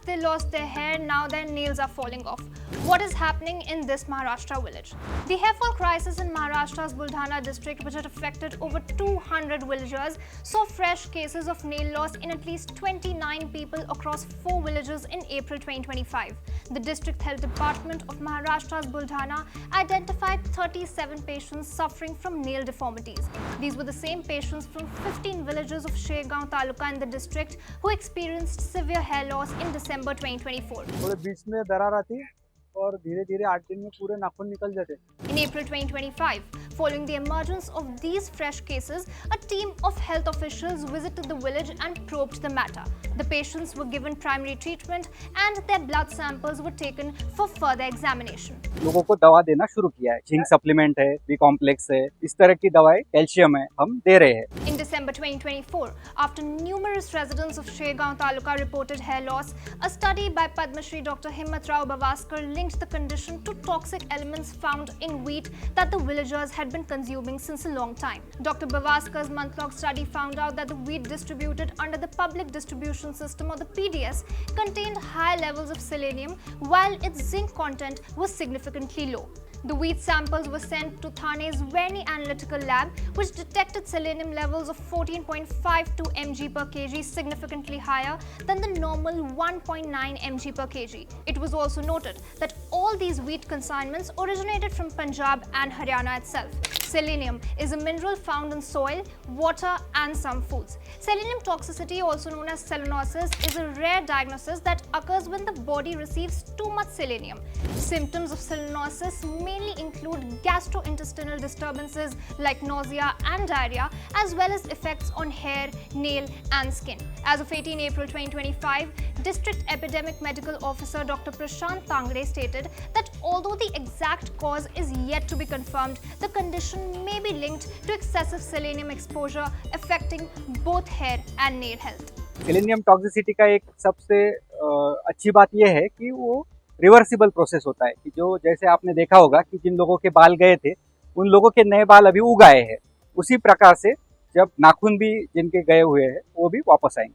First they lost their hair, now their nails are falling off. What is happening in this Maharashtra village? The hair fall crisis in Maharashtra's Buldhana district, which had affected over 200 villagers, saw fresh cases of nail loss in at least 29 people across 4 villages in April 2025. The District Health Department of Maharashtra's Buldhana identified 37 patients suffering from nail deformities. These were the same patients from 15 villages of Shegaon Taluka in the district who experienced severe hair loss in December 2024. थोड़े बीच में दरार आती और धीरे धीरे 8 दिन में पूरे नाखून निकल जाते। In April 2025, following the emergence of these fresh cases, a team of health officials visited the village and probed the matter. The patients were given primary treatment and their blood samples were taken for further examination. लोगों को दवा देना शुरू किया है। Zinc supplement है, B complex है, इस तरह की दवाएं, कैल्शियम है, हम दे रहे हैं। In December 2024, after numerous residents of Shegaon Taluka reported hair loss, a study by Padma Shri Dr. Himmat Rao Bavaskar linked the condition to toxic elements found in wheat that the villagers had been consuming since a long time. Dr. Bavaskar's month-long study found out that the wheat distributed under the Public Distribution System or the PDS contained high levels of selenium while its zinc content was significantly low. The wheat samples were sent to Thane's Verni Analytical Lab, which detected selenium levels of 14.52 mg per kg, significantly higher than the normal 1.9 mg per kg. It was also noted that all these wheat consignments originated from Punjab and Haryana itself. Selenium is a mineral found in soil, water and some foods. Selenium toxicity, also known as selenosis, is a rare diagnosis that occurs when the body receives too much selenium. Symptoms of selenosis mainly include gastrointestinal disturbances like nausea and diarrhea, as well as effects on hair, nail and skin. As of 18 April 2025, District Epidemic Medical Officer Dr. Prashant Tangre stated that although the exact cause is yet to be confirmed, the condition may be linked to excessive selenium exposure affecting both hair and nail health. Selenium toxicity का एक सबसे अच्छी बात यह है कि वो reversible process होता है कि जो जैसे आपने देखा होगा कि जिन लोगों के बाल गए थे उन लोगों के नए बाल अभी उग आए हैं, उसी प्रकार से जब नाखून भी जिनके गए हुए हैं वो भी वापस आएंगे।